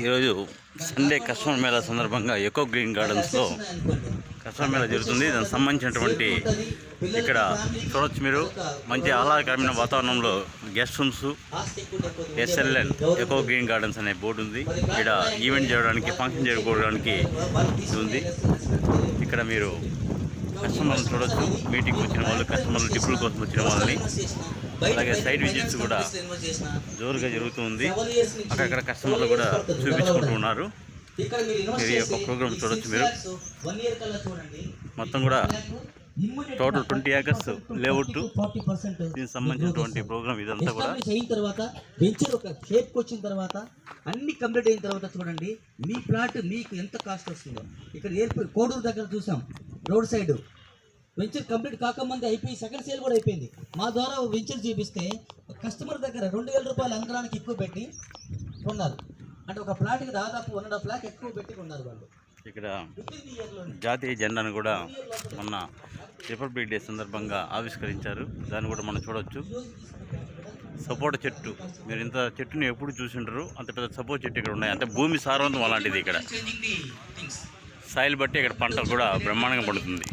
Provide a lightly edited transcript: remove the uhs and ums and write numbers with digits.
ఈరోజు Sunday customer mela సందర్భంగా eco green గార్డెన్స్లో కస్టమర్ మేళా జరుగుతుంది. దానికి సంబంధించినటువంటి ఇక్కడ చూడొచ్చు మీరు మంచి ఆహ్లాదకరమైన వాతావరణంలో guest rooms SLN eco green gardens అనే బోర్డు ఉంది. ఇక్కడ ఈవెంట్ చేయడానికి ఫంక్షన్ చేసుకోవడానికి ఉంది. ఇక్కడ మీరు కస్టమర్లు చూడొచ్చు, మీటింగ్ వచ్చిన వాళ్ళు, కస్టమర్లు డిప్పుల కోసం వచ్చిన వాళ్ళని, అలాగే సైడ్ విజిట్స్ కూడా జోరుగా జరుగుతుంది. అక్కడక్కడ కస్టమర్లు కూడా చూపించుకుంటూ ఉన్నారు. మీరు ఈ యొక్క ప్రోగ్రామ్ చూడొచ్చు. మీరు మొత్తం కూడా టోటల్ 20 acres లేఅవుట్, దీనికి సంబంధించినటువంటి ప్రోగ్రామ్ ఇదంతా కూడా అయిన తర్వాత వెంచర్ ఒక షేప్కి వచ్చిన తర్వాత అన్ని కంప్లీట్ అయిన తర్వాత చూడండి మీ ప్లాట్ మీకు ఎంత కాస్ట్ వస్తుందో. ఇక్కడ ఎయిర్పోర్ట్ కోడూరు దగ్గర చూసాం, రోడ్ సైడ్ వెంచర్ కంప్లీట్ కాకముందే అయిపోయి సెకండ్ సేల్ కూడా అయిపోయింది. మా ద్వారా వెంచర్ చూపిస్తే కస్టమర్ దగ్గర 2000 రూపాయలు అంకరానికి ఎక్కువ పెట్టి కొన్నారు. అంటే ఒక ప్లాట్కి దాదాపు 1.5 lakh ఎక్కువ పెట్టి కొన్నారు వాళ్ళు. ఇక్కడ జాతీయ జెండాను కూడా మొన్న రిపబ్లిక్ డే సందర్భంగా ఆవిష్కరించారు. దాన్ని కూడా మనం చూడవచ్చు. సపోటా చెట్టు, మీరు ఇంత చెట్టుని ఎప్పుడు చూసింటారు, అంత పెద్ద సపోటా చెట్టు ఇక్కడ ఉన్నాయి. అంటే భూమి సారవంతం అలాంటిది. ఇక్కడ సాయిల్ బట్టి ఇక్కడ పంట కూడా బ్రహ్మాండంగా పడుతుంది.